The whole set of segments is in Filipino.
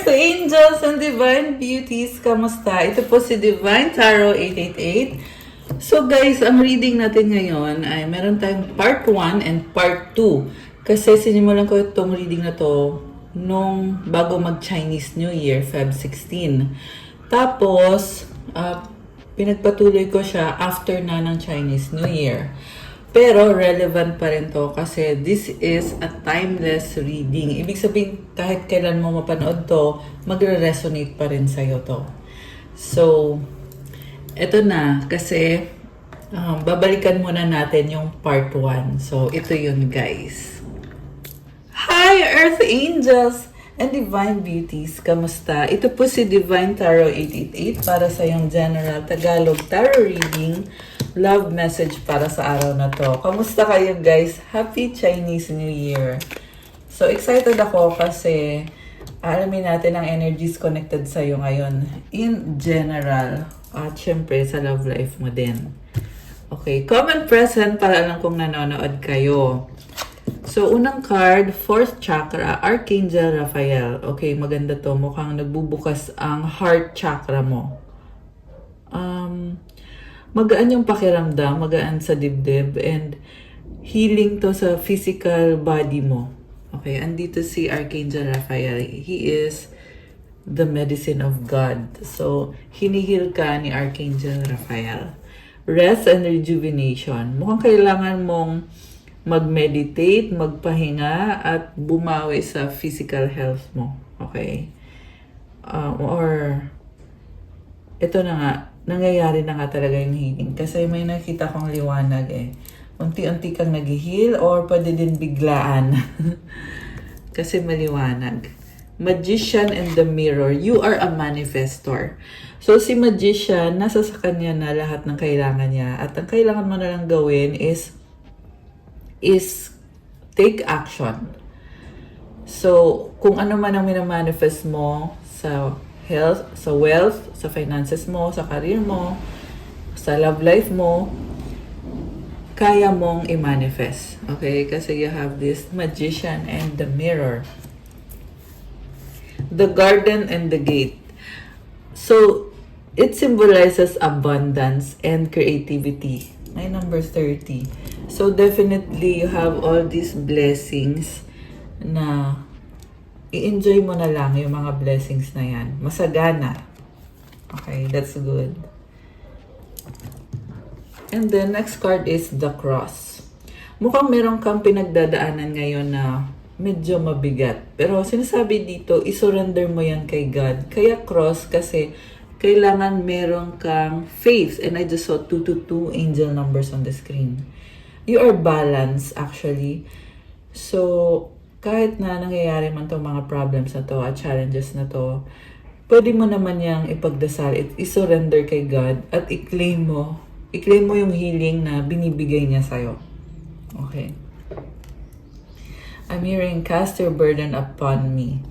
Earth Angels and Divine Beauties, kamusta? Ito po si Divine Tarot 888. So guys, ang reading natin ngayon ay meron tayong part 1 and part 2. Kasi sinimulan ko itong reading na to nung bago mag-Chinese New Year, Feb 16. Tapos, pinagpatuloy ko siya after na ng Chinese New Year. Pero relevant pa rin to kasi this is a timeless reading. Ibig sabihin, kahit kailan mo mapanood to, magre-resonate pa rin sa'yo to. So, eto na kasi babalikan muna natin yung part 1. So, ito yun guys. Hi Earth Angels and Divine Beauties! Kamusta? Ito po si Divine Tarot 888 para sa yung General Tagalog Tarot Reading. Love message para sa araw na to. Kamusta kayo guys? Happy Chinese New Year! So excited ako kasi alamin natin ang energies connected sa'yo ngayon in general at syempre sa love life mo din. Okay, comment present para alam kung nanonood kayo. So unang card, 4th chakra, Archangel Raphael. Okay, maganda to. Mukhang nagbubukas ang heart chakra mo. Magaan yung pakiramdam, magaan sa dibdib, and healing to sa physical body mo. Okay, andito si Archangel Raphael. He is the medicine of God. So, hinihil ka ni Archangel Raphael. Rest and rejuvenation. Mukhang kailangan mong mag-meditate, magpahinga, at bumawi sa physical health mo. Okay? Or, ito na nga, nangyayari na nga talaga yung healing. Kasi may nakita kong liwanag eh. Unti-unti kang nag-heal or pwede din biglaan. Kasi maliwanag. Magician and the Mirror. You are a manifestor. So si Magician, nasa sa kanya na lahat ng kailangan niya. At ang kailangan mo na lang gawin is take action. So kung ano man ang minamanifest mo sa health, sa wealth, sa finances mo, sa career mo, sa love life mo, kaya mong i-manifest. Okay? Kasi you have this Magician and the Mirror. The Garden and the Gate. So, it symbolizes abundance and creativity. May number 30. So, definitely, you have all these blessings na i-enjoy mo na lang yung mga blessings na yan. Masagana. Okay, that's good. And then, next card is the Cross. Mukhang meron kang pinagdadaanan ngayon na medyo mabigat. Pero sinasabi dito, isurrender mo yan kay God. Kaya cross kasi kailangan meron kang faith. And I just saw 222 angel numbers on the screen. You are balanced actually. So, kahit na nangyayari man itong mga problems na to at challenges na to, pwede mo naman yang ipagdasal, i-surrender kay God at i-claim mo yung healing na binibigay niya sa'yo. Okay. I'm hearing, cast your burden upon me.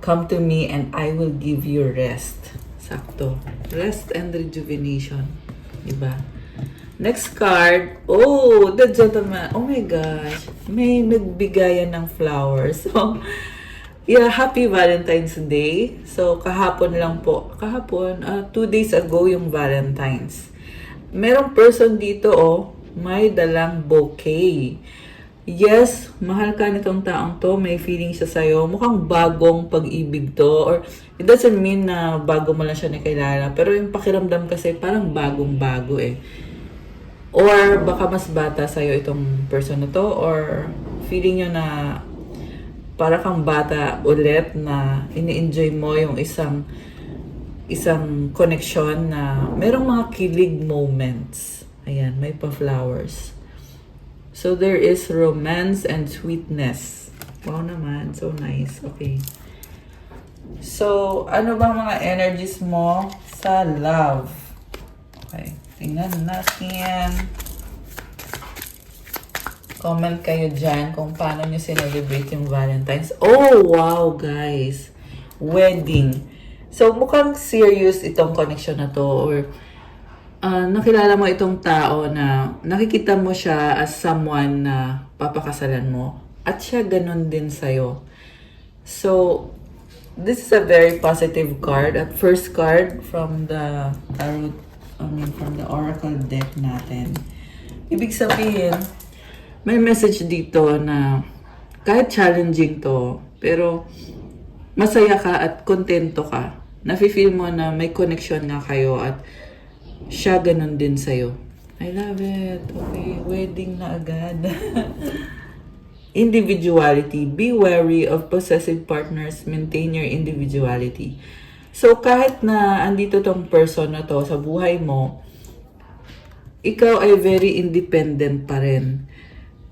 Come to me and I will give you rest. Sakto. Rest and rejuvenation. Diba? Next card. Oh, the gentleman. Oh my gosh. May nagbigayan ng flowers. So, yeah, happy Valentine's Day. So, kahapon lang po. 2 days ago yung Valentine's. Merong person dito, may dalang bouquet. Yes, mahal ka nitong taong to. May feeling siya sa'yo. Mukhang bagong pag-ibig to. Or, it doesn't mean na bago mo lang siya nakilala. Pero yung pakiramdam kasi parang bagong-bago eh. Or baka mas bata sa'yo itong person na to, or feeling nyo na para kang bata ulit na ini-enjoy mo yung isang connection na merong mga kilig moments. Ayan, may pa-flowers. So there is romance and sweetness. Wow naman, so nice. Okay. So, ano bang mga energies mo sa love? Okay. Tingnan natin. Comment kayo dyan kung paano nyo celebrate yung Valentine's. Oh, wow, guys. Wedding. So, mukhang serious itong connection na to. Or, nakilala mo itong tao na nakikita mo siya as someone na papakasalan mo. At siya ganun din sa'yo. So, this is a very positive card. At first card from the tarot, from the oracle deck natin. Ibig sabihin, may message dito na kahit challenging to, pero masaya ka at kontento ka. Nafe-feel mo na may connection nga kayo at siya ganun din sa'yo. I love it. Okay, wedding na agad. Individuality. Be wary of possessive partners. Maintain your individuality. So, kahit na andito tong person na to sa buhay mo, ikaw ay very independent pa rin.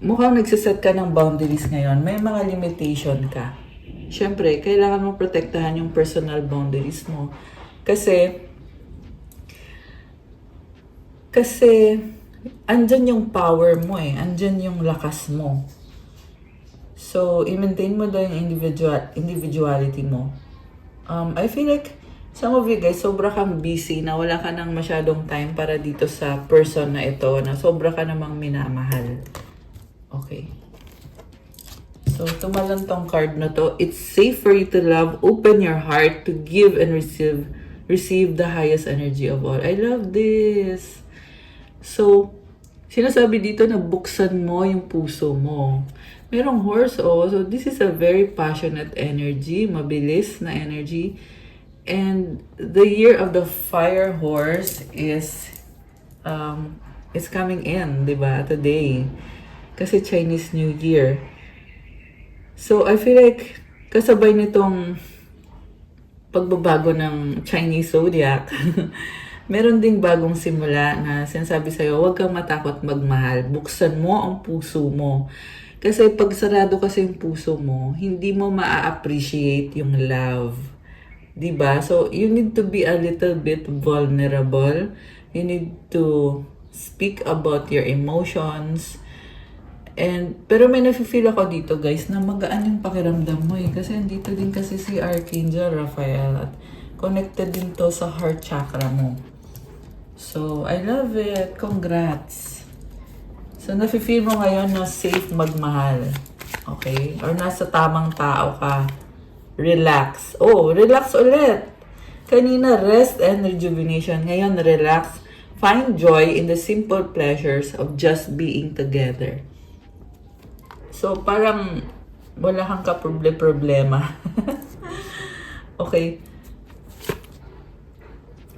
Mukhang nagsiset ka ng boundaries ngayon. May mga limitation ka. Siyempre, kailangan mo protektahan yung personal boundaries mo. Kasi, andyan yung power mo eh. Andyan yung lakas mo. So, i-maintain mo daw yung individuality mo. I feel like some of you guys, sobra kang busy na wala ka nang masyadong time para dito sa person na ito na sobra ka namang minamahal. Okay. So, tumalan tong card na to. It's safe for you to love. Open your heart to give and receive the highest energy of all. I love this. So, sinasabi dito na buksan mo yung puso mo. Merong horse, oh. So, this is a very passionate energy, mabilis na energy. And the year of the fire horse is coming in, di ba, today. Kasi Chinese New Year. So, I feel like kasabay nitong pagbabago ng Chinese zodiac, meron ding bagong simula na sinasabi sa'yo, huwag kang matakot magmahal. Buksan mo ang puso mo. Kasi pag sarado kasi yung puso mo, hindi mo ma-appreciate yung love. Diba? So, you need to be a little bit vulnerable. You need to speak about your emotions. Pero may nafe-feel ako dito guys na magaan yung pakiramdam mo eh. Kasi andito din kasi si Archangel Raphael at connected din to sa heart chakra mo. So, I love it. Congrats. So, nafe-feel mo ngayon na safe magmahal. Okay? Or nasa tamang tao ka. Relax. Oh, relax ulit. Kanina, rest and rejuvenation. Ngayon, relax. Find joy in the simple pleasures of just being together. So, parang wala kang ka-problema. Okay.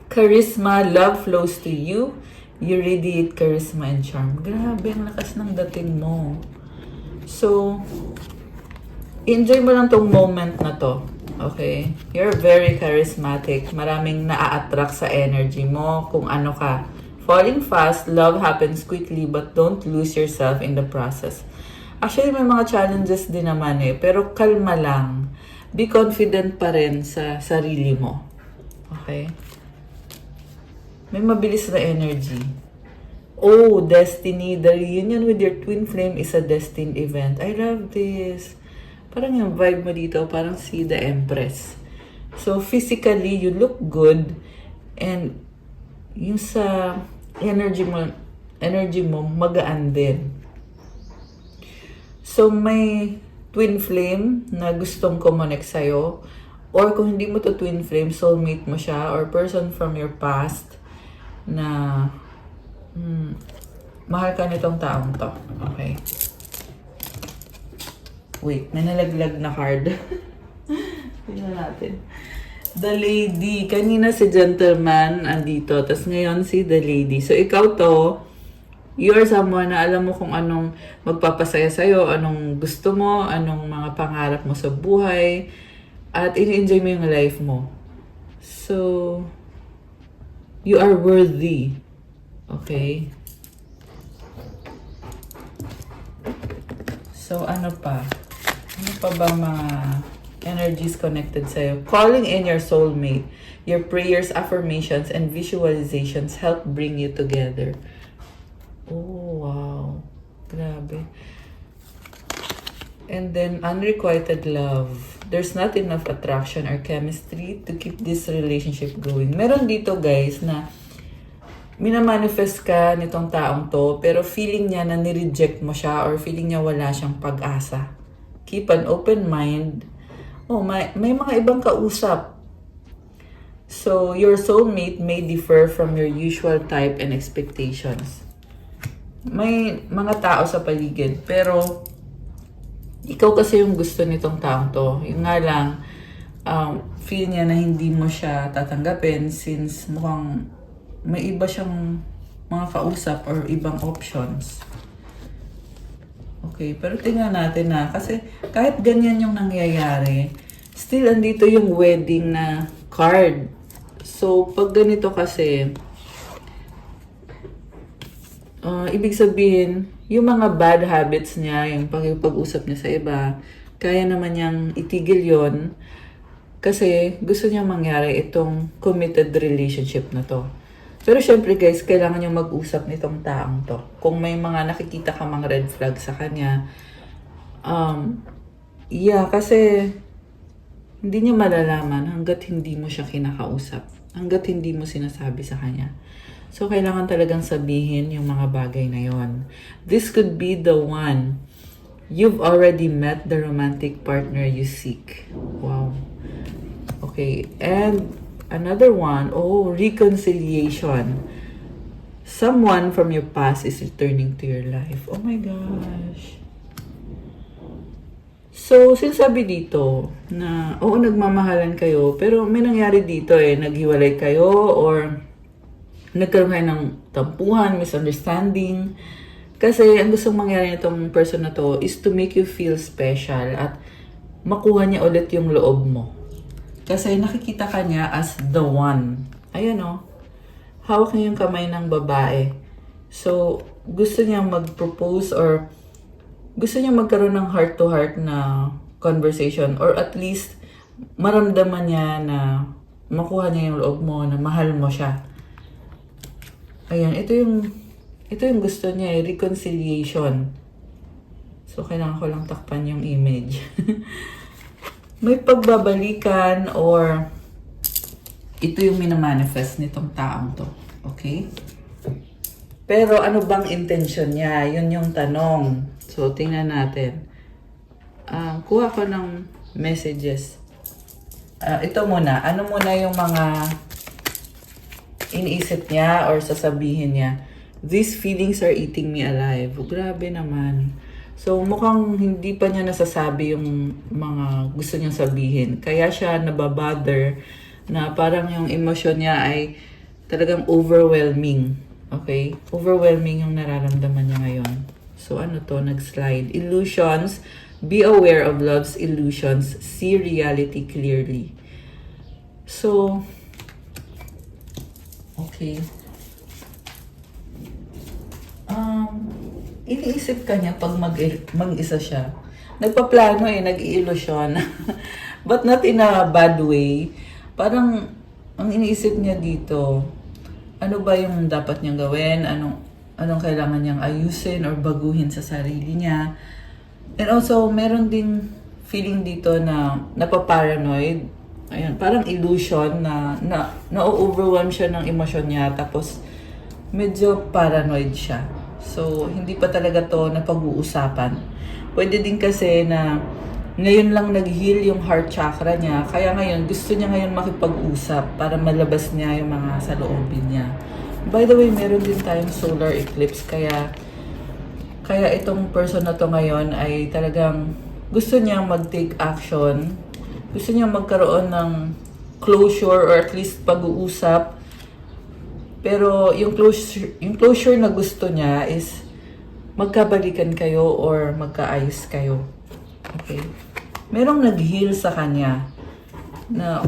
Charisma, love flows to you. You radiate charisma and charm. Grabe, ang lakas ng dating mo. So, enjoy mo lang tong moment na to. Okay? You're very charismatic. Maraming naa-attract sa energy mo kung ano ka. Falling fast, love happens quickly, but don't lose yourself in the process. Actually, may mga challenges din naman eh. Pero kalma lang. Be confident pa rin sa sarili mo. Okay? May mabilis na energy. Oh, destiny. The reunion with your twin flame is a destined event. I love this. Parang yung vibe mo dito, parang si the Empress. So, physically, you look good. And yung sa energy mo magaan din. So, may twin flame na gustong kumonek sa'yo. Or kung hindi mo to twin flame, soulmate mo siya. Or person from your past na mahal ka nitong taong to. Okay. Wait, may nalaglag na card. Tingnan natin. The lady. Kanina si gentleman andito. Tapos ngayon si the lady. So, ikaw to, you are someone na alam mo kung anong magpapasaya sa'yo, anong gusto mo, anong mga pangarap mo sa buhay, at ini-enjoy mo yung life mo. So, you are worthy. Okay? So, ano pa? Ano pa ba mga energies connected sa'yo? Calling in your soulmate. Your prayers, affirmations, and visualizations help bring you together. Oh, wow. Grabe. And then, unrequited love. There's not enough attraction or chemistry to keep this relationship going. Meron dito, guys, na minamanifest ka nitong taong to, pero feeling niya na nireject mo siya or feeling niya wala siyang pag-asa. Keep an open mind. Oh, may mga ibang kausap. So, your soulmate may differ from your usual type and expectations. May mga tao sa paligid, pero ikaw kasi yung gusto nitong taong to. Yung nga lang, feel niya na hindi mo siya tatanggapin since mukhang may iba siyang mga kausap or ibang options. Okay, pero tingnan natin na kasi kahit ganyan yung nangyayari, still andito yung wedding na card. So, pag ganito kasi, ibig sabihin, yung mga bad habits niya, yung pag-usap niya sa iba, kaya naman niyang itigil yon kasi gusto niya mangyari itong committed relationship na to. Pero syempre guys, kailangan niyo mag-usap nitong taong to. Kung may mga nakikita ka mga red flag sa kanya, kasi hindi niya malalaman hanggat hindi mo siya kinakausap. Hanggat hindi mo sinasabi sa kanya. So, kailangan talagang sabihin yung mga bagay na yon. This could be the one. You've already met the romantic partner you seek. Wow. Okay, and another one, reconciliation. Someone from your past is returning to your life. Oh my gosh. So, sinasabi dito na, nagmamahalan kayo, pero may nangyari dito naghiwalay kayo or nagkaroon kayo ng tampuhan, misunderstanding. Kasi ang gustong mangyari nitong person na to is to make you feel special at makuha niya ulit yung loob mo. Kasi nakikita ka niya as the one. Ayan hawak niya yung kamay ng babae. So, gusto niya mag-propose or gusto niya magkaroon ng heart-to-heart na conversation or at least maramdaman niya na makuha niya yung loob mo, na mahal mo siya. Ayan, ito yung gusto niya reconciliation. So, kailangan ko lang takpan yung image. May pagbabalikan or ito yung minamanifest nitong taong to. Okay? Pero ano bang intention niya? Yun yung tanong. So, tingnan natin. Kuha ko ng messages. Ito muna. Ano muna yung mga iniisip niya or sasabihin niya? These feelings are eating me alive. Grabe naman. So, mukhang hindi pa niya nasasabi yung mga gusto niyang sabihin. Kaya siya nababother na parang yung emosyon niya ay talagang overwhelming. Okay? Overwhelming yung nararamdaman niya ngayon. So, ano to? Nag-slide. Illusions. Be aware of love's illusions. See reality clearly. So, okay. Iniisip ka niya pag mag-isa siya. Nagpaplano nag-iilusyon. But not in a bad way. Parang, ang iniisip niya dito, ano ba yung dapat niyang gawin? Anong kailangan niyang ayusin or baguhin sa sarili niya? And also, meron ding feeling dito na napaparanoid. Ayan, parang illusion na overwhelm siya ng emosyon niya. Tapos, medyo paranoid siya. So, hindi pa talaga to napag-uusapan. Pwede din kasi na ngayon lang nag-heal yung heart chakra niya. Kaya ngayon, gusto niya ngayon makipag-usap para malabas niya yung mga saloobin niya. By the way, meron din tayong solar eclipse. Kaya itong person na to ngayon ay talagang gusto niya mag-take action. Gusto niya magkaroon ng closure or at least pag-uusap. Pero yung closure na gusto niya is magkabalikan kayo or magkaayos kayo. Okay? Merong nag-heal sa kanya na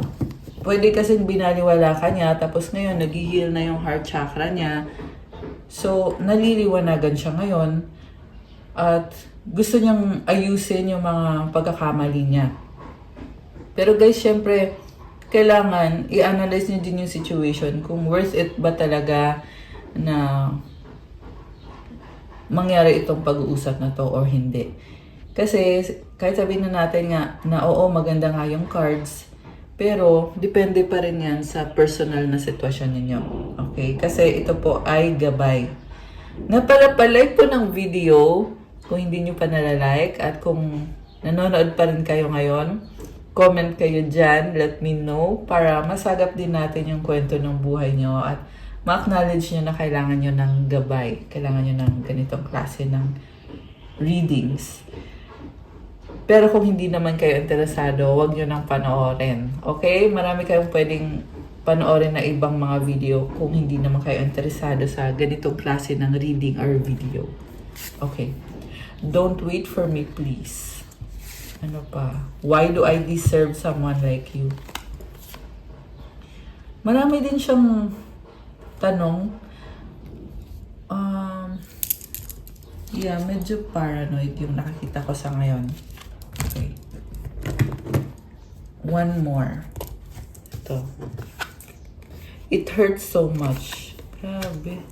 pwede kasing binaliwala ka niya tapos ngayon nag-heal na yung heart chakra niya. So, naliliwanagan siya ngayon at gusto niyang ayusin yung mga pagkakamali niya. Pero guys, syempre, kailangan i-analyze niyo din yung situation kung worth it ba talaga na mangyari itong pag-uusap na to or hindi. Kasi kahit sabihin na natin nga na oo, maganda nga yung cards, pero depende pa rin yan sa personal na sitwasyon ninyo. Okay? Kasi ito po ay gabay. Napalike po ng video kung hindi nyo pa nalalike at kung nanonood pa rin kayo ngayon, Comment kayo dyan, let me know para masagap din natin yung kwento ng buhay nyo at ma-acknowledge nyo na kailangan nyo ng gabay. Kailangan nyo ng ganitong klase ng readings. Pero kung hindi naman kayo interesado, huwag nyo nang panoorin. Okay? Marami kayong pwedeng panoorin na ibang mga video kung hindi naman kayo interesado sa ganitong klase ng reading or video. Okay. Don't wait for me, please. Ano pa? Why do I deserve someone like you? Marami din siyang tanong. Yeah, medyo paranoid yung nakakita ko sa ngayon. Okay. One more. Ito. It hurts so much. Grabe.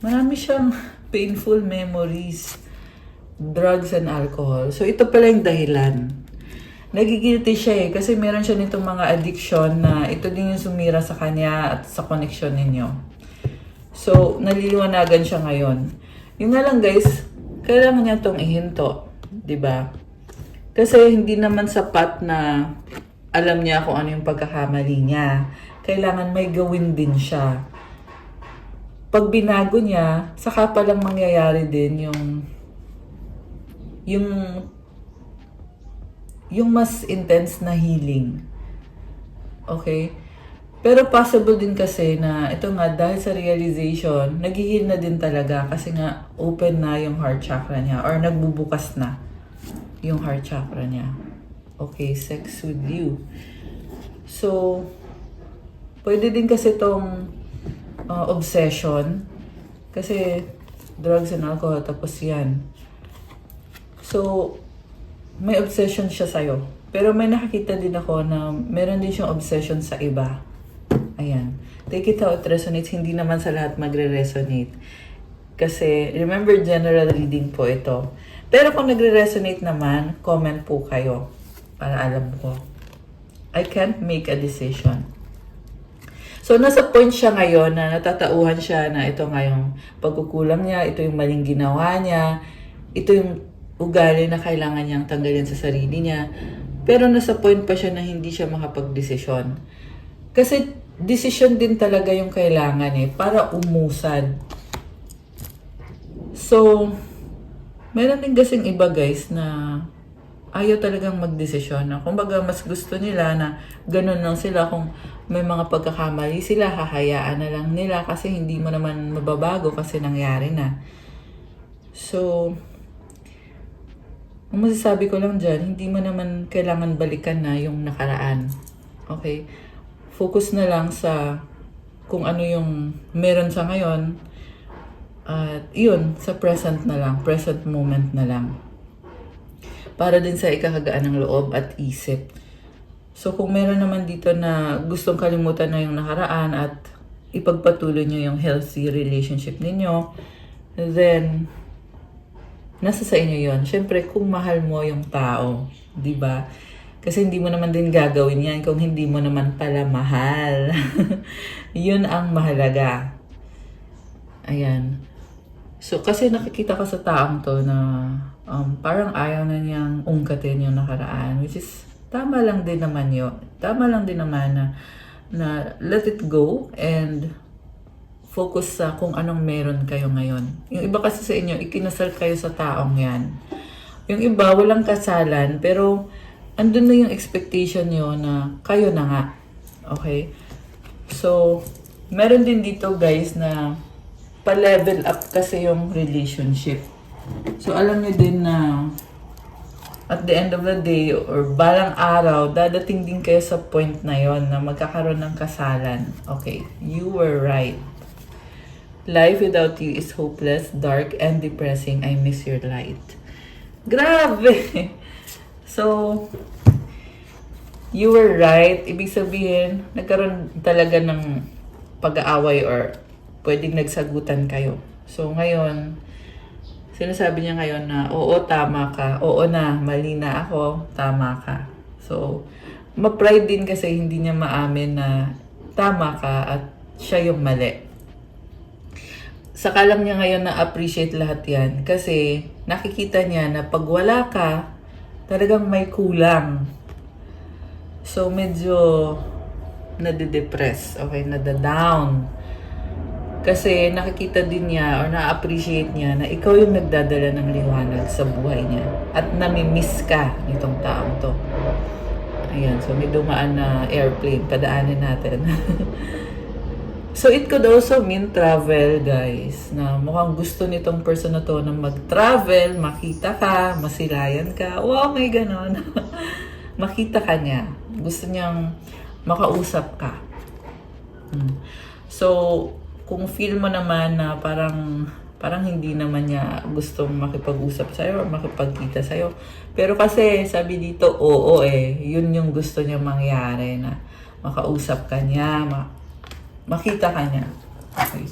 Marami siyang painful memories. Drugs and alcohol. So, ito pala yung dahilan. Nagigilty siya kasi meron siya nitong mga addiction na ito din yung sumira sa kanya at sa connection ninyo. So, naliliwanagan siya ngayon. Yung nga lang guys, kailangan niya itong ihinto. 'Di ba? Kasi hindi naman sapat na alam niya kung ano yung pagkakamali niya. Kailangan may gawin din siya. Pag binago niya, saka palang mangyayari din yung mas intense na healing. Okay? Pero possible din kasi na ito nga dahil sa realization, nag-heal na din talaga kasi nga open na yung heart chakra niya or nagbubukas na yung heart chakra niya. Okay, sex with you. So, pwede din kasi itong obsession kasi drugs and alcohol tapos yan. So, may obsession siya sa'yo. Pero may nakakita din ako na meron din siyang obsession sa iba. Ayan. Take it how it resonates. Hindi naman sa lahat magre-resonate. Kasi, remember, general reading po ito. Pero kung nagre-resonate naman, comment po kayo. Para alam ko. I can't make a decision. So, nasa point siya ngayon na natatauhan siya na ito nga yung pagkukulang niya, ito yung maling ginawa niya, ito yung ugali na kailangan niyang tanggalin sa sarili niya. Pero nasa point pa siya na hindi siya makapag-desisyon. Kasi decision din talaga yung kailangan para umusad. So, meron din kasing iba guys na ayaw talagang mag-desisyon. Kumbaga, mas gusto nila na ganun lang sila. Kung may mga pagkakamali sila, hahayaan na lang nila kasi hindi mo naman mababago kasi nangyari na. So, ang masasabi ko lang dyan, hindi mo naman kailangan balikan na yung nakaraan. Okay? Focus na lang sa kung ano yung meron sa ngayon. At yun, sa present na lang. Present moment na lang. Para din sa ikakagaan ng loob at isip. So kung meron naman dito na gustong kalimutan na yung nakaraan at ipagpatuloy nyo yung healthy relationship ninyo, then nasa sa inyo yon. Siyempre, kung mahal mo yung tao, di ba? Kasi hindi mo naman din gagawin yan kung hindi mo naman pala mahal. Yun ang mahalaga. Ayan. So, kasi nakikita ko sa taong to na parang ayaw na niyang ungkatin yung nakaraan. Which is, tama lang din naman yun. Tama lang din naman na let it go and focus sa kung anong meron kayo ngayon. Yung iba kasi sa inyo, ikinasal kayo sa taong yan. Yung iba, walang kasalan, pero andun na yung expectation nyo na kayo na nga. Okay? So, meron din dito guys na pa-level up kasi yung relationship. So, alam nyo din na at the end of the day or balang araw, dadating din kayo sa point na yon na magkakaroon ng kasalan. Okay, you were right. Life without you is hopeless, dark, and depressing. I miss your light. Grabe! So, you were right. Ibig sabihin, nagkaroon talaga ng pag-aaway or pwedeng nagsagutan kayo. So, ngayon, sinasabi niya ngayon na, oo, tama ka. Oo na, mali na ako, tama ka. So, ma-pride din kasi hindi niya maamin na tama ka at siya yung mali. Saka lang niya ngayon na appreciate lahat yan kasi nakikita niya na pag wala ka, talagang may kulang. So, medyo nade-depress, okay, nada-down. Kasi nakikita din niya or na-appreciate niya na ikaw yung nagdadala ng liwanag sa buhay niya. At nami-miss ka nitong taong to. Ayan, so may dumaan na airplane, padaanin natin. So it could also mean travel, guys. Na mukhang gusto nitong person na to na mag-travel, makita ka, masilayan ka. Wow, may ganon. Makita ka niya. Gusto niyang makausap ka. So, kung feel mo naman na parang hindi naman niya gustong makipag-usap sa'yo or makipagkita sa'yo. Pero kasi, sabi dito, oo yun yung gusto niya mangyari na makausap ka niya, makita ka niya. Okay.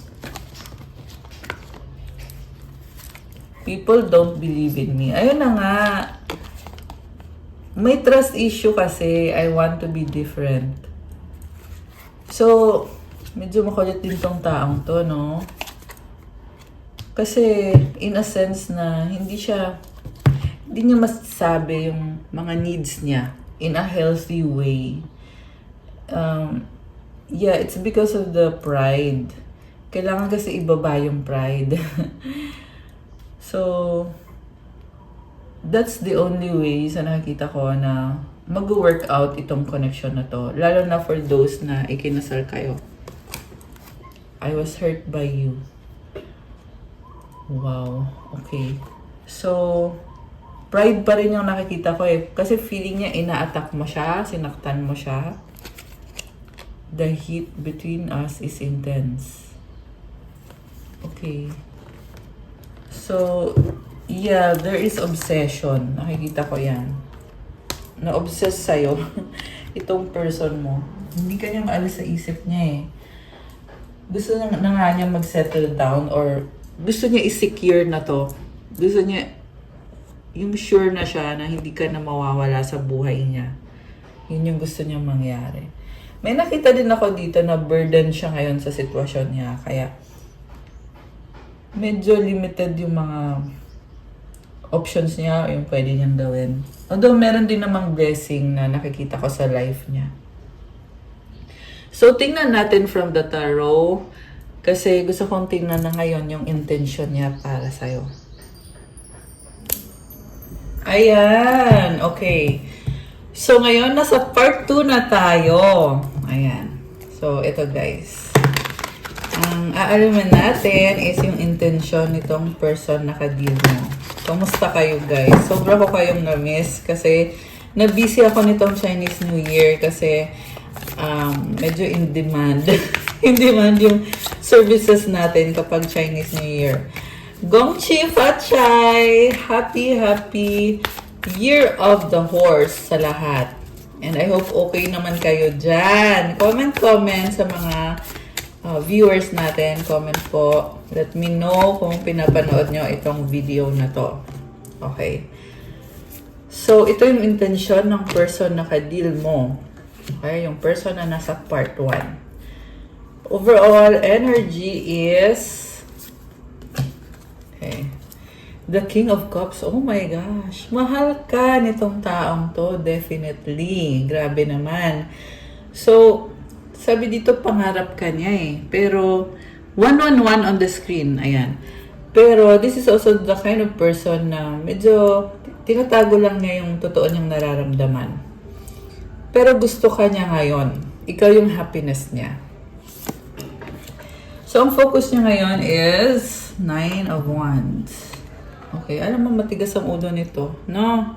People don't believe in me. Ayun na nga. May trust issue kasi. I want to be different. So, medyo makulit din tong taong to, no? Kasi, in a sense na hindi niya masasabi yung mga needs niya in a healthy way. Yeah, it's because of the pride. Kailangan kasi ibaba yung pride. So, that's the only way sa nakikita ko na mag-work out itong connection na to. Lalo na for those na ikinasal kayo. I was hurt by you. Wow. Okay. So, pride pa rin yung nakikita ko eh. Kasi feeling niya ina-attack mo siya, sinaktan mo siya. The heat between us is intense. Okay. So, yeah, there is obsession. Nakikita ko yan. Na-obsess sa'yo. Itong person mo. Hindi ka niya maalis sa isip niya eh. Gusto na nga niya mag-settle down or gusto niya i-secure na to. Gusto niya yung sure na siya na hindi ka na mawawala sa buhay niya. Yun yung gusto niya mangyari. May nakita din ako dito na burden siya ngayon sa sitwasyon niya. Kaya medyo limited yung mga options niya o yung pwede niyang gawin. Although meron din namang blessing na nakikita ko sa life niya. So tingnan natin from the tarot kasi gusto kong tingnan na ngayon yung intention niya para sa'yo. Ayan, okay. So ngayon nasa part 2 na tayo. Ayan. So ito guys. Ang aalaman natin is yung intention nitong person na ka-deal mo. Kamusta kayo guys? Sobra ko kayong na-miss kasi na-busy ako nitong Chinese New Year kasi medyo in demand. In demand yung services natin kapag Chinese New Year. Gongchi Fatchai! Happy Year of the Horse sa lahat. And I hope okay naman kayo dyan. Comment sa mga viewers natin. Comment po. Let me know kung pinapanood nyo itong video na to. Okay. So, ito yung intention ng person na ka-deal mo. Okay, yung person na nasa part 1. Overall energy is okay. The King of Cups. Oh my gosh. Mahal ka nitong taong to. Definitely. Grabe naman. So, sabi dito pangarap ka niya eh. Pero, 111 on the screen. Ayan. Pero, this is also the kind of person na medyo tinatago lang niya yung totoo niyang nararamdaman. Pero gusto ka niya ngayon. Ikaw yung happiness niya. So, ang focus niya ngayon is 9 of Wands. Okay, alam mo matigas ang ulo nito, no?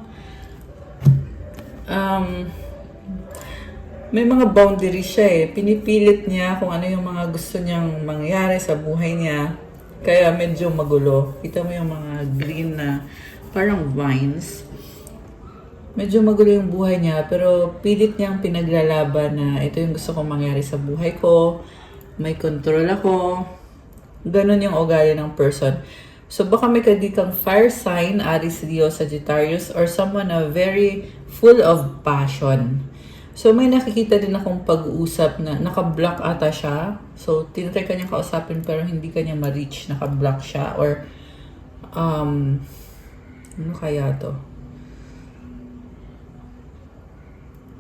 May mga boundaries siya eh. Pinipilit niya kung ano yung mga gusto niyang mangyari sa buhay niya. Kaya medyo magulo. Kita mo yung mga green na parang vines. Medyo magulo yung buhay niya, pero pilit niyang pinaglalaban na ito yung gusto kong mangyari sa buhay ko. May control ako. Ganon yung ugali ng person. So, baka may kadikang fire sign, Aries, Leo, Sagittarius, or someone na very full of passion. So, may nakikita din akong pag-uusap na naka-block ata siya. So, tinatry ka niyang kausapin pero hindi ka niya ma-reach. Naka-block siya. Or, ano kaya to?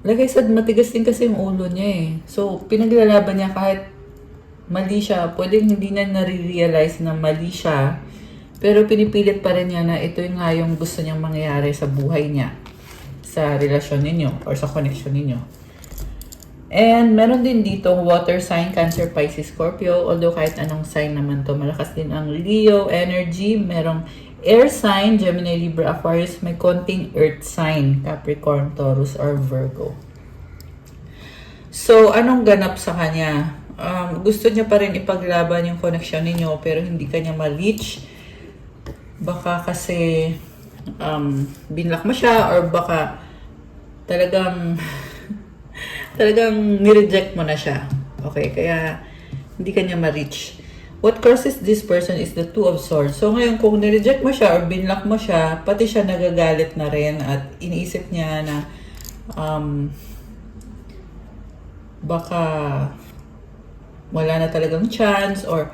like I said, matigas din kasi yung ulo niya eh. So, pinaglalaban niya kahit mali siya. Pwedeng hindi niya nare-realize na mali siya. Pero pinipilit pa rin niya na ito yung nga yung gusto niyang mangyayari sa buhay niya. Sa relasyon ninyo or sa connection ninyo. And meron din dito water sign, Cancer, Pisces, Scorpio. Although kahit anong sign naman to, malakas din ang Leo energy. Merong air sign, Gemini, Libra, Aquarius. May konting earth sign, Capricorn, Taurus, or Virgo. So, anong ganap sa kanya? Gusto niya pa rin ipaglaban yung connection ninyo pero hindi kanya ma-reach. Baka kasi binlock mo siya or baka talagang nireject mo na siya. Okay, kaya hindi kanya ma-reach. What crosses this person is the Two of Swords. So ngayon, kung nireject mo siya or binlock mo siya, pati siya nagagalit na rin at iniisip niya na baka wala na talagang chance or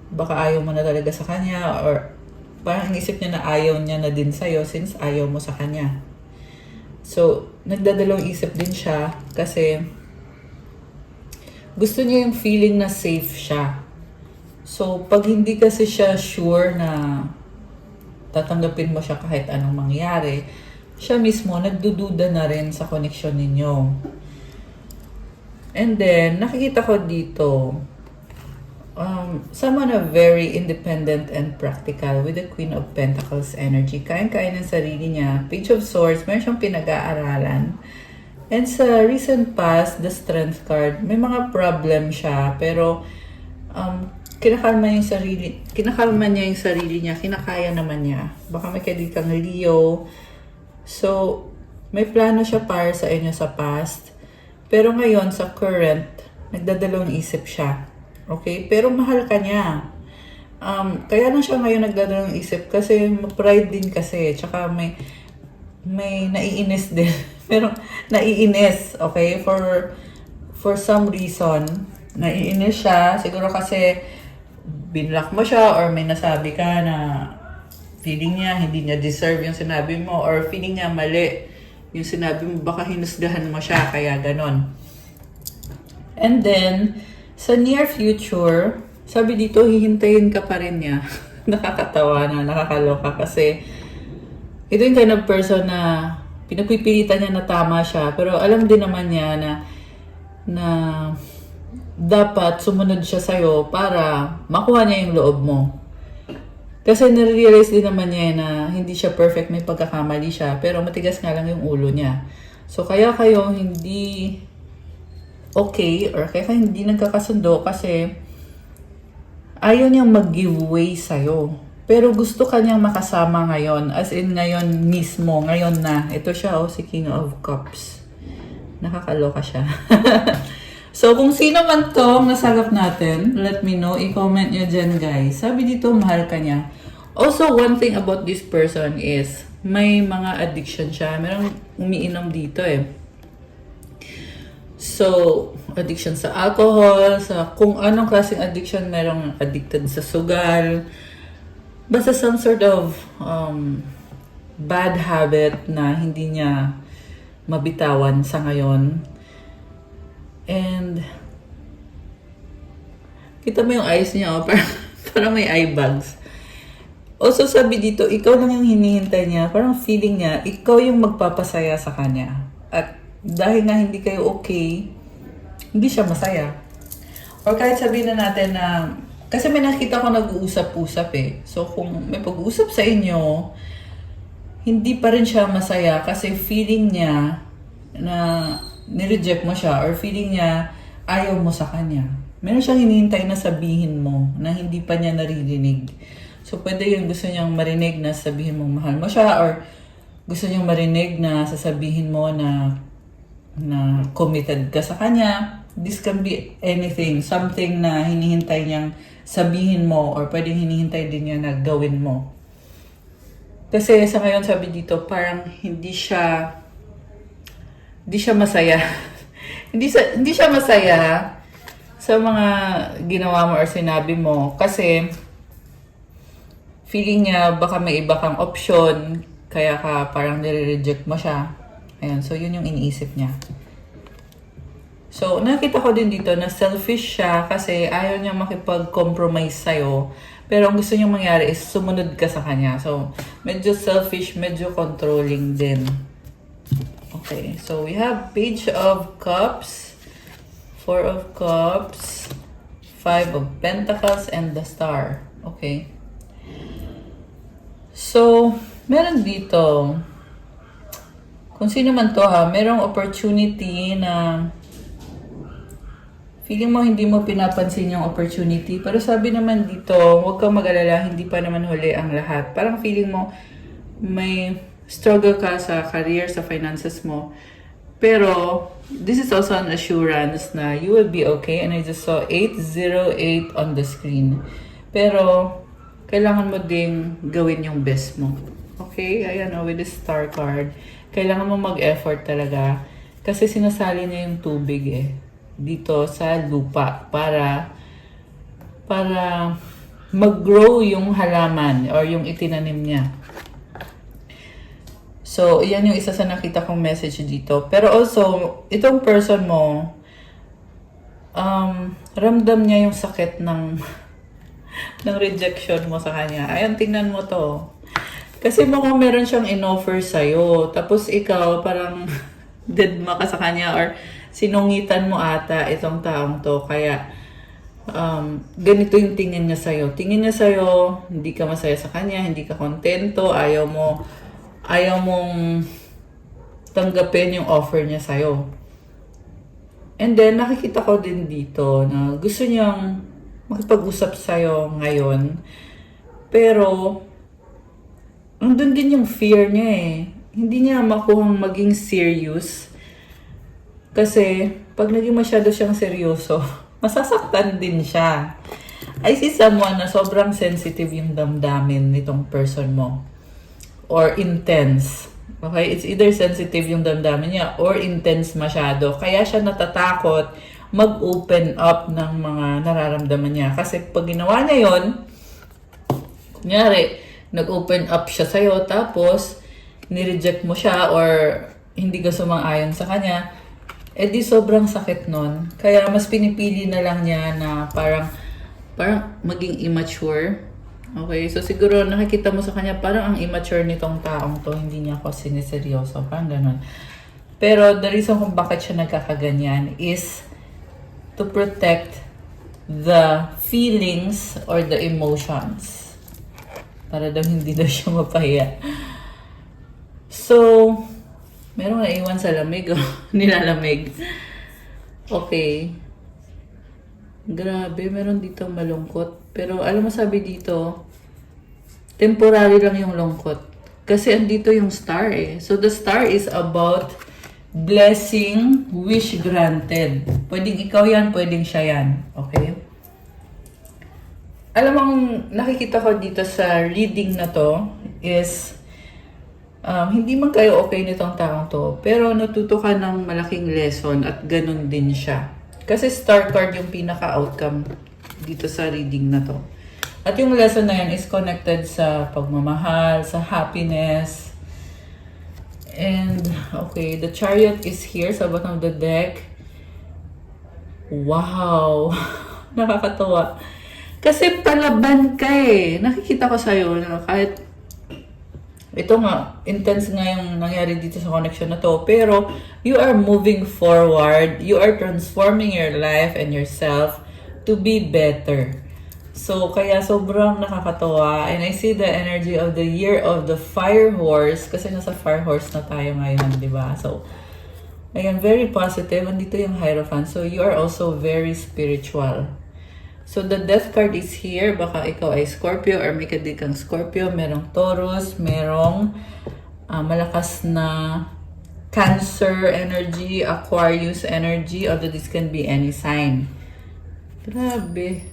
baka ayaw mo na talaga sa kanya or parang iniisip niya na ayaw niya na din sa'yo since ayaw mo sa kanya. So, nagdadalawang isip din siya kasi gusto niya yung feeling na safe siya. So, pag hindi kasi siya sure na tatanggapin mo siya kahit anong mangyari, siya mismo nagdududa na rin sa connection ninyo. And then, nakikita ko dito, someone na very independent and practical with the Queen of Pentacles energy. Kayang-kaya ng sarili niya. Page of Swords, meron siyang pinag-aaralan. And sa recent past, the Strength card, may mga problem siya, pero kinakalma niya yung sarili niya, kinakaya naman niya. Baka may kang Leo. So, may plano siya para sa inyo sa past. Pero ngayon, sa current, nagdadalawang isip siya. Okay? Pero mahal ka niya. Kaya na siya ngayon nagdadalawang isip kasi pride din kasi. Tsaka may naiinis din. Pero naiinis, okay? For some reason, naiinis siya. Siguro kasi binlock mo siya or may nasabi ka na feeling niya, hindi niya deserve yung sinabi mo or feeling niya mali yung sinabi mo, baka hinusgahan mo siya, kaya ganon. And then, sa near future, sabi dito, hihintayin ka pa rin niya. Nakakatawa na, nakakaloka kasi ito yung kind of person na pinagpipilitan niya na tama siya, pero alam din naman niya na dapat sumunod siya sa'yo para makuha niya yung loob mo. Kasi nare-realize din naman niya na hindi siya perfect, may pagkakamali siya, pero matigas nga lang yung ulo niya. So, kaya kayo hindi okay, or kaya kayo hindi nagkakasundo kasi ayaw niyang mag-give way sa'yo. Pero gusto kanyang makasama ngayon, as in ngayon mismo, ngayon na. Ito siya, si King of Cups. Nakakaloka siya. So, kung sino man to nasagap natin, let me know. I-comment nyo dyan, guys. Sabi dito, mahal ka niya. Also, one thing about this person is, may mga addiction siya. Merong umiinom dito eh. So, addiction sa alcohol, sa kung anong klaseng addiction, merong addicted sa sugal. Basta some sort of bad habit na hindi niya mabitawan sa ngayon. And kita mo yung eyes niya, oh, parang may eye bags. Also sabi dito, ikaw lang yung hinihintay niya. Parang feeling niya, ikaw yung magpapasaya sa kanya. At dahil nga hindi kayo okay, hindi siya masaya. Or kahit sabihin na natin na, kasi may nakita ko nag-uusap-usap eh. So kung may pag-uusap sa inyo, hindi pa rin siya masaya kasi feeling niya na nireject mo siya or feeling niya ayaw mo sa kanya. Meron siyang hinihintay na sabihin mo na hindi pa niya naririnig. So, pwede yung gusto niyang marinig na sabihin mo mahal mo siya or gusto niyang marinig na sasabihin mo na committed ka sa kanya. This can be anything. Something na hinihintay niyang sabihin mo or pwedeng hinihintay din niya na gawin mo. Kasi sa ngayon sabi dito, parang hindi siya masaya. hindi siya masaya sa mga ginawa mo or sinabi mo kasi feeling niya baka may iba kang option kaya ka parang nire-reject mo siya. Ayan, so yun yung iniisip niya. So, nakita ko din dito na selfish siya kasi ayaw niya makipag-compromise sa'yo. Pero ang gusto niyang mangyari is sumunod ka sa kanya. So, medyo selfish, medyo controlling din. Okay, so we have Page of Cups, Four of Cups, Five of Pentacles, and the Star. Okay. So, meron dito, kung sino man to ha, merong opportunity na feeling mo hindi mo pinapansin yung opportunity. Pero sabi naman dito, huwag kang mag-alala, hindi pa naman huli ang lahat. Parang feeling mo may struggle ka sa career, sa finances mo. Pero, this is also an assurance na you will be okay. And I just saw 808 on the screen. Pero, kailangan mo ding gawin yung best mo. Okay? Ayan o, with the star card. Kailangan mo mag-effort talaga. Kasi sinasali niya yung tubig eh. Dito sa lupa. Para mag-grow yung halaman or yung itinanim niya. So, yan yung isa sa nakita kong message dito. Pero also, itong person mo, ramdam niya yung sakit ng rejection mo sa kanya. Ayun, tingnan mo to. Kasi mukhang meron siyang in-offer sa'yo. Tapos ikaw, parang deadma ka sa kanya or sinungitan mo ata itong taong to. Kaya, ganito yung tingin niya sa'yo. Tingin niya sa'yo, hindi ka masaya sa kanya, hindi ka kontento, ayaw mong tanggapin yung offer niya sa'yo. And then, nakikita ko din dito na gusto niyang makipag-usap sa'yo ngayon. Pero, andun din yung fear niya eh. Hindi niya makuhang maging serious. Kasi, pag naging masyado siyang seryoso, masasaktan din siya. I see someone na sobrang sensitive yung damdamin nitong person mo. Or intense. Okay? It's either sensitive yung damdamin niya or intense masyado. Kaya siya natatakot mag-open up ng mga nararamdaman niya. Kasi pag ginawa niya yon, kunyari, nag-open up siya sa'yo, tapos nireject mo siya or hindi ka sumang-ayon sa kanya, di sobrang sakit nun. Kaya mas pinipili na lang niya na parang maging immature. Okay, so siguro nakikita mo sa kanya parang ang immature nitong taong to, hindi niya ako siniseryoso, parang ganun. Pero the reason kung bakit siya nagkakaganyan is to protect the feelings or the emotions. Para daw hindi daw siya mapahiya. So, merong naiwan sa lamig o nilalamig. Okay. Grabe, meron dito malungkot. Pero alam mo sabi dito, temporary lang yung lungkot. Kasi andito yung star eh. So the star is about blessing, wish granted. Pwedeng ikaw yan, pwedeng siya yan. Okay? Alam mo, ang nakikita ko dito sa reading na to is hindi man kayo okay nitong taong to, pero natuto ka ng malaking lesson at ganun din siya. Kasi star card yung pinaka-outcome dito sa reading na to. At yung lesson na yan is connected sa pagmamahal, sa happiness. And, okay, the chariot is here sa bottom of the deck. Wow! Nakakatawa. Kasi palaban ka eh. Nakikita ko sa'yo na kahit ito nga, intense nga yung nangyari dito sa connection na to. Pero, you are moving forward. You are transforming your life and yourself to be better. So, kaya sobrang nakakatawa. And I see the energy of the year of the fire horse. Kasi nasa fire horse na tayo ngayon, di ba? So, ayan, very positive. Andito yung Hierophant. So, you are also very spiritual. So, the death card is here. Baka ikaw ay Scorpio or may kadikang Scorpio. Merong Taurus. Merong malakas na Cancer energy, Aquarius energy. Although this can be any sign. Grabe.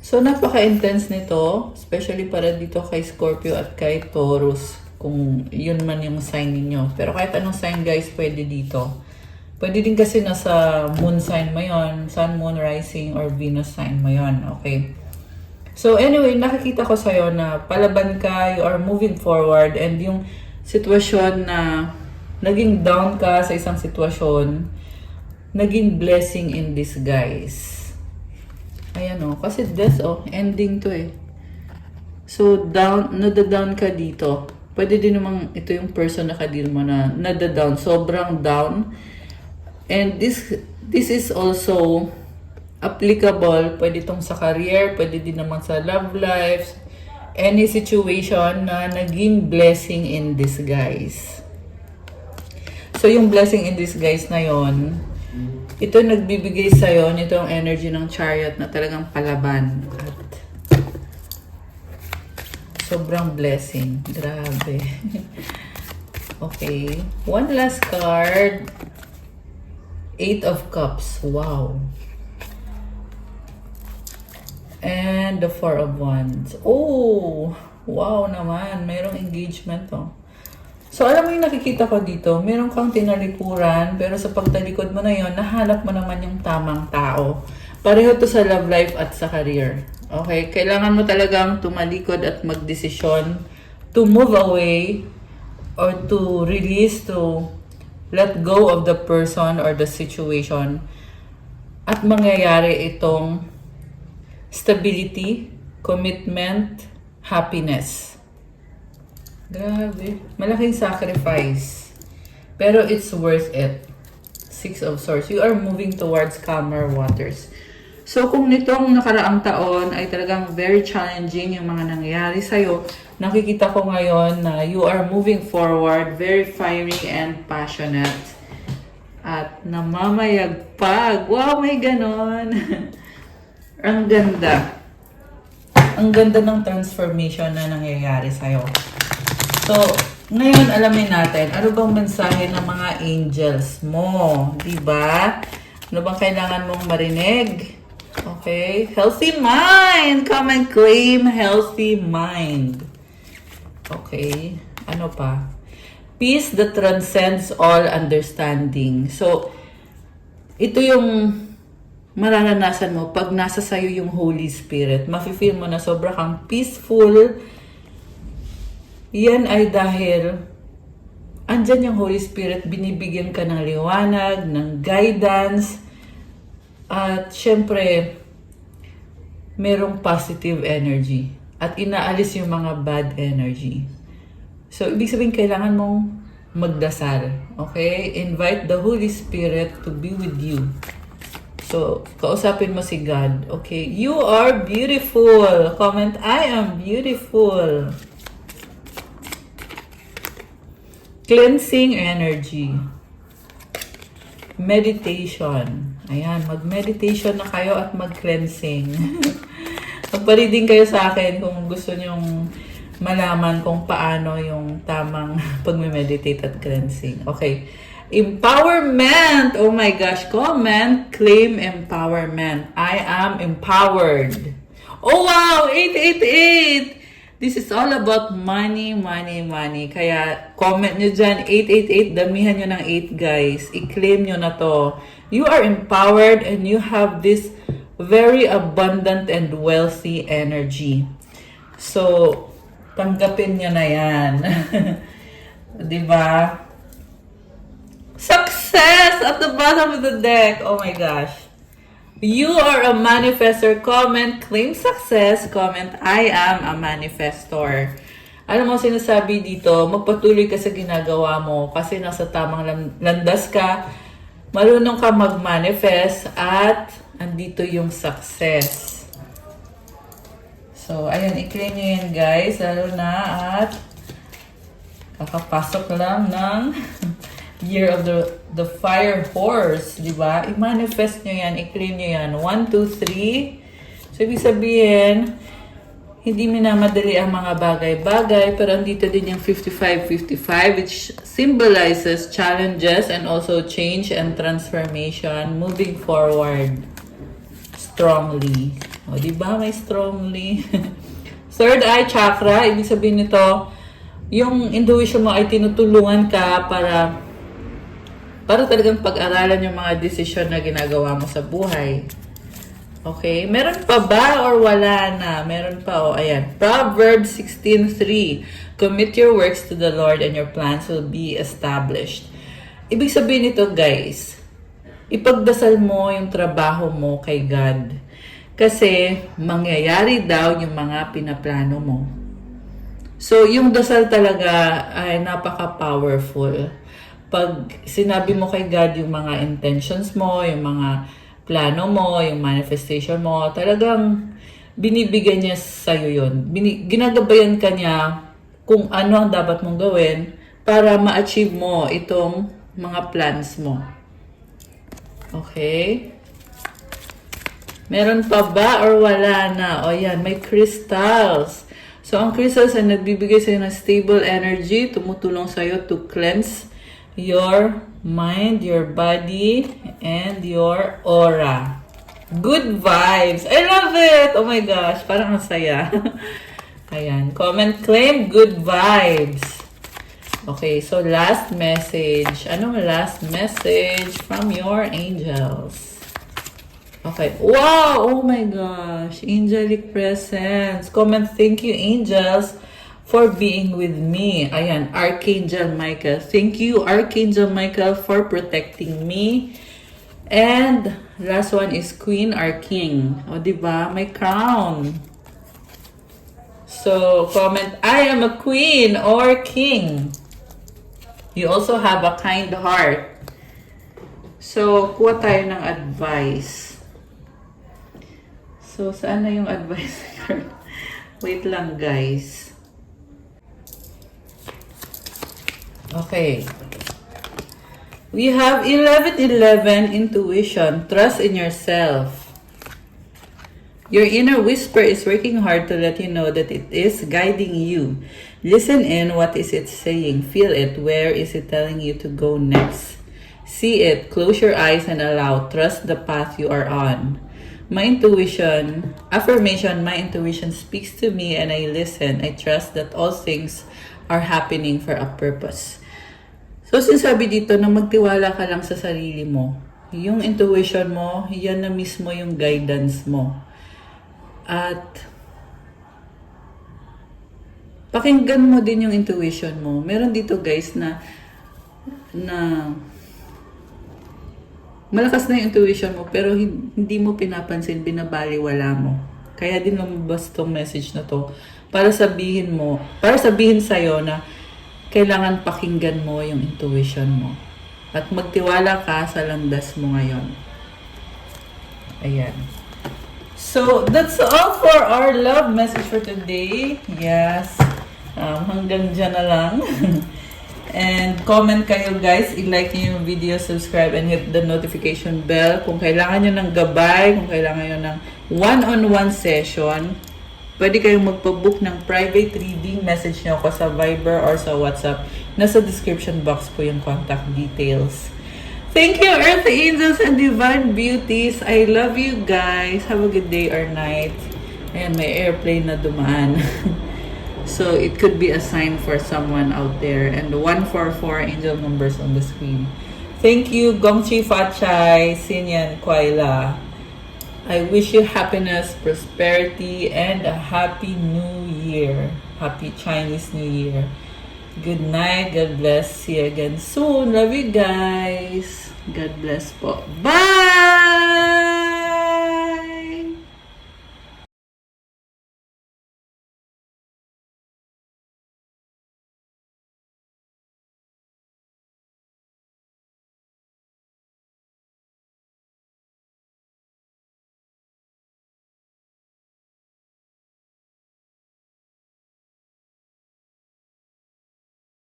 So, napaka-intense nito. Especially para dito kay Scorpio at kay Taurus. Kung yun man yung sign ninyo. Pero kahit anong sign guys, pwede dito. Pwede din kasi nasa moon sign mo yun, sun, moon, rising, or Venus sign mo yun. Okay. So anyway, nakikita ko sa'yo na palaban ka, you are moving forward, and yung sitwasyon na naging down ka sa isang sitwasyon, naging blessing in disguise. Ayan o, kasi death ending to eh. So, nada-down ka dito. Pwede din namang ito yung person na kadeal mo na nada-down, sobrang down. And this is also applicable, pwede itong sa career, pwede din naman sa love life, any situation na naging blessing in disguise. So, yung blessing in disguise na yon, ito nagbibigay sa'yo nito ang energy ng Chariot na talagang palaban. At sobrang blessing. Grabe. Okay. One last card. 8 of Cups. Wow. And the 4 of Wands. Oh! Wow naman. Mayroong engagement to. So, alam mo yung nakikita ko dito, meron kang tinalikuran, pero sa pagtalikod mo na yon, nahanap mo naman yung tamang tao. Pareho to sa love life at sa career. Okay? Kailangan mo talagang tumalikod at magdesisyon to move away or to release, to let go of the person or the situation. At mangyayari itong stability, commitment, happiness. Grabe. Malaking sacrifice. Pero it's worth it. 6 of Swords. You are moving towards calmer waters. So, kung nitong nakaraang taon ay talagang very challenging yung mga nangyayari sa'yo, nakikita ko ngayon na you are moving forward, very fiery and passionate. At namamayagpag. Wow, may ganon. Ang ganda. Ang ganda ng transformation na nangyayari sa'yo. So, ngayon alamin natin, ano bang mensahe ng mga angels mo? Diba? Ano bang kailangan mong marinig? Okay. Healthy mind! Come and claim healthy mind. Okay. Ano pa? Peace that transcends all understanding. So, ito yung mararanasan mo pag nasa sayo yung Holy Spirit. Mafe-feel mo na sobra kang peaceful. Yan ay dahil andyan yung Holy Spirit, binibigyan ka ng liwanag, ng guidance, at syempre, merong positive energy at inaalis yung mga bad energy. So, ibig sabihin, kailangan mong magdasal. Okay? Invite the Holy Spirit to be with you. So, kausapin mo si God. Okay? You are beautiful. Comment, I am beautiful. Cleansing energy. Meditation. Ayan, mag-meditation na kayo at mag-cleansing. Magpa-reading kayo sa akin kung gusto nyong malaman kung paano yung tamang pag-meditate at cleansing. Okay. Empowerment! Oh my gosh. Comment, claim empowerment. I am empowered. Oh wow! 888! This is all about money, money, money. Kaya comment nyo dyan, 888, damihan nyo ng 8 guys. I-claim nyo na to. You are empowered and you have this very abundant and wealthy energy. So, tanggapin nyo na yan. Diba? Success at the bottom of the deck. Oh my gosh. You are a manifestor. Comment, claim success. Comment, I am a manifestor. Alam mo, sinasabi dito, magpatuloy ka sa ginagawa mo kasi nasa tamang landas ka, marunong ka mag-manifest, at andito yung success. So, ayan, i-claim nyo yan guys, lalo na at kakapasok lang ng Year of the Fire Horse, di ba? I-manifest nyo yan, i-claim nyo yan. 1, 2, 3. So, ibig sabihin, hindi minamadali ang mga bagay-bagay, pero andito din yung 55-55, which symbolizes challenges and also change and transformation, moving forward strongly. O, di ba? May strongly. Third eye chakra, ibig sabihin nito, yung intuition mo ay tinutulungan ka para talagang pag-aralan yung mga desisyon na ginagawa mo sa buhay. Okay? Meron pa ba or wala na? Meron pa. O, ayan. Proverbs 16:3. Commit your works to the Lord and your plans will be established. Ibig sabihin nito, guys, ipagdasal mo yung trabaho mo kay God. Kasi, mangyayari daw yung mga pinaplano mo. So, yung dasal talaga ay napaka-powerful. Pag sinabi mo kay God yung mga intentions mo, yung mga plano mo, yung manifestation mo, talagang binibigyan niya sa'yo yun. Ginagabayan ka niya kung ano ang dapat mong gawin para ma-achieve mo itong mga plans mo. Okay? Meron pa ba or wala na? O yan, may crystals. So, ang crystals ay nagbibigay sa'yo ng stable energy, tumutulong sa'yo to cleanse your mind, your body, and your aura. Good vibes! I love it! Oh my gosh, parang ang saya. Ayan, comment, claim, good vibes. Okay, so last message. Anong last message from your angels? Okay. Wow! Oh my gosh. Angelic presence. Comment, thank you, angels, for being with me. Ayan, Archangel Michael. Thank you, Archangel Michael, for protecting me. And last one is Queen or King. O, diba? May crown. So, comment, I am a queen or king. You also have a kind heart. So, kuha tayo ng advice. So, saan na yung advice? Wait lang, guys. Okay. We have 11:11 intuition. Trust in yourself. Your inner whisper is working hard to let you know that it is guiding you. Listen in. What is it saying? Feel it. Where is it telling you to go next? See it. Close your eyes and allow. Trust the path you are on. My intuition, affirmation, my intuition speaks to me and I listen. I trust that all things are happening for a purpose. So, sinasabi dito na magtiwala ka lang sa sarili mo. Yung intuition mo, yan na mismo yung guidance mo. At pakinggan mo din yung intuition mo. Meron dito, guys, na malakas na yung intuition mo pero hindi mo pinapansin, binabaliwala mo. Kaya din lumabas tong message na to para sabihin sa'yo na kailangan pakinggan mo yung intuition mo. At magtiwala ka sa landas mo ngayon. Ayan. So, that's all for our love message for today. Yes. Hanggang dyan na lang. And comment kayo, guys. I-like nyo yung video, subscribe, and hit the notification bell. Kung kailangan nyo ng gabay, kung kailangan nyo ng one-on-one session, pwede kayong magpabook ng private reading. Message nyo ako sa Viber or sa WhatsApp. Nasa description box po yung contact details. Thank you, Earth Angels and Divine Beauties. I love you guys. Have a good day or night. Ayan, may airplane na dumaan. So, it could be a sign for someone out there. And 144 angel numbers on the screen. Thank you, Gongchi Fachai, Sinyan Kwaila. I wish you happiness, prosperity, and a happy new year. Happy Chinese New Year. Good night. God bless. See you again soon. Love you guys. God bless po. Bye!